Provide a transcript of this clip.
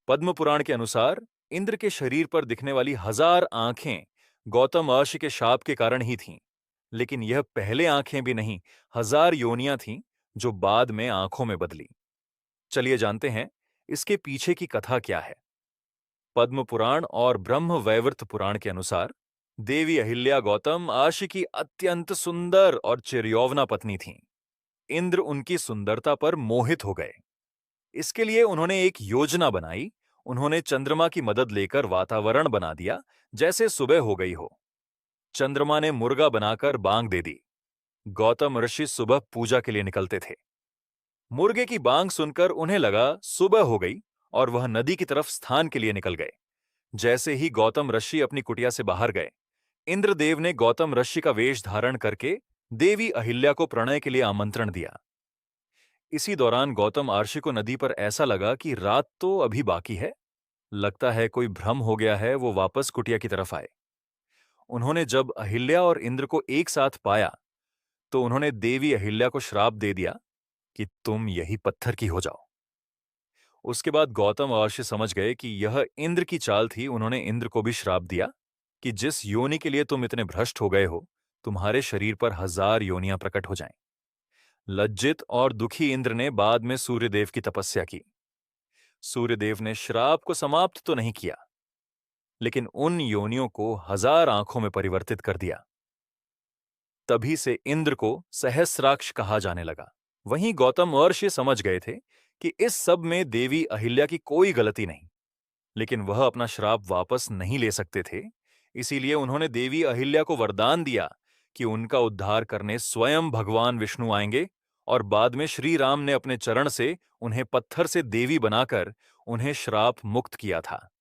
पद्म पुराण के अनुसार इंद्र के शरीर पर दिखने वाली 1000 आंखें गौतम महर्षि के शाप के कारण ही थीं। लेकिन यह पहले आंखें भी नहीं, 1000 योनियां थीं जो बाद में आंखों में बदली। चलिए जानते हैं इसके पीछे की कथा क्या है। पद्म पुराण और ब्रह्म वैवर्त पुराण के अनुसार देवी अहिल्या गौतम आशी की अत्यंत सुंदर और चिरयौवना पत्नी थीं। इंद्र उनकी सुंदरता पर मोहित हो गए। इसके लिए उन्होंने एक योजना बनाई। उन्होंने चंद्रमा की मदद लेकर वातावरण बना दिया जैसे सुबह हो गई हो। चंद्रमा ने मुर्गा बनाकर बांग दे दी। गौतम ऋषि सुबह पूजा के लिए निकलते थे। मुर्गे की बांग सुनकर उन्हें लगा सुबह हो गई और वह नदी की तरफ स्थान के लिए निकल गए। जैसे ही गौतम ऋषि अपनी कुटिया से बाहर गए, इंद्रदेव ने गौतम ऋषि का वेश धारण करके देवी अहिल्या को प्रणय के लिए आमंत्रण दिया। इसी दौरान गौतम आर्षि को नदी पर ऐसा लगा कि रात तो अभी बाकी है, लगता है कोई भ्रम हो गया है। वो वापस कुटिया की तरफ आए। उन्होंने जब अहिल्या और इंद्र को एक साथ पाया तो उन्होंने देवी अहिल्या को श्राप दे दिया कि तुम यही पत्थर की हो जाओ। उसके बाद गौतम महर्षि समझ गए कि यह इंद्र की चाल थी। उन्होंने इंद्र को भी श्राप दिया कि जिस योनि के लिए तुम इतने भ्रष्ट हो गए हो, तुम्हारे शरीर पर 1000 योनियां प्रकट हो जाएं। लज्जित और दुखी इंद्र ने बाद में सूर्यदेव की तपस्या की। सूर्यदेव ने श्राप को समाप्त तो नहीं किया, लेकिन उन योनियों को 1000 आंखों में परिवर्तित कर दिया। तभी से इंद्र को सहस्राक्ष कहा जाने लगा। वहीं गौतम महर्षि समझ गए थे कि इस सब में देवी अहिल्या की कोई गलती नहीं, लेकिन वह अपना श्राप वापस नहीं ले सकते थे। इसीलिए उन्होंने देवी अहिल्या को वरदान दिया कि उनका उद्धार करने स्वयं भगवान विष्णु आएंगे। और बाद में श्री राम ने अपने चरण से उन्हें पत्थर से देवी बनाकर उन्हें श्राप मुक्त किया था।